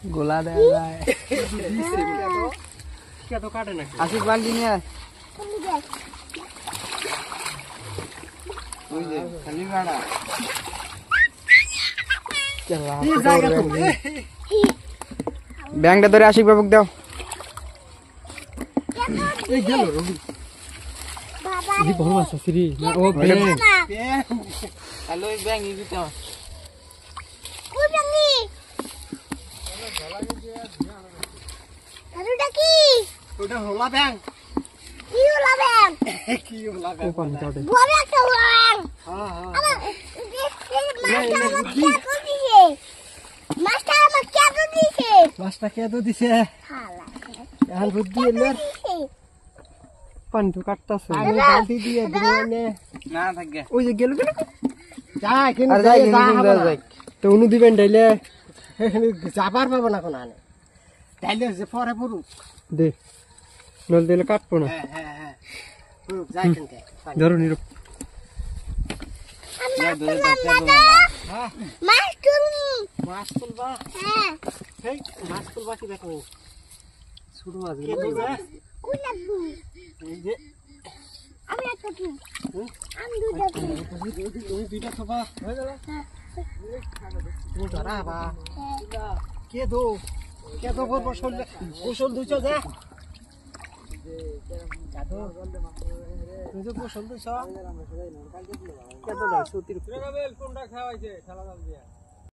গোলা দেয়া যায় আসিফ বালতি নিয়ে খালি বাড়া ব্যাংকটা ধরে আশিক বাবুক দাও বড় মাছ আছে রে ও ব্যাং হ্যালো ব্যাং ই দিতে কই ব্যাংই আরে কি ওটা হলা ব্যাং কি হলা ব্যাং কি হলা ব্যাং কোন কাটে বড় একটা হলা ব্যাং হ্যাঁ হ্যাঁ মাছটা আমাকে কেন দিছে মাছটা কেন দিছে হালা এখন বুদ্ধি এলে পানি তো কাটতাছে আমি বালতি দিয়ে দিনে না থাকে ওই যে গেল যাই কেন যাই তো উনি দিবেন ডাইলে যাবার পাবো না কোন আনে ডাইলে যে পরে পুরু দে নল দিলে কাটবো না হ্যাঁ হ্যাঁ হ্যাঁ পুরু যাই কেন ধরো নিরো হ্যাঁ মাছ তুলবা হ্যাঁ এই মাছ তুলবা কি দেখো ছোট মাছ গুলো কোন লাগবো এই যে আমি একটা কি আমি দুইটা খাবা হয়ে গেল হ্যাঁ তুমি ধরা বা কে দো করবো গোসল দুইছ যা দাদু তুমি তো গোসল দুইছ কে তো সত্যি কোনটা খাওয়াইছে ঠেলা দিয়া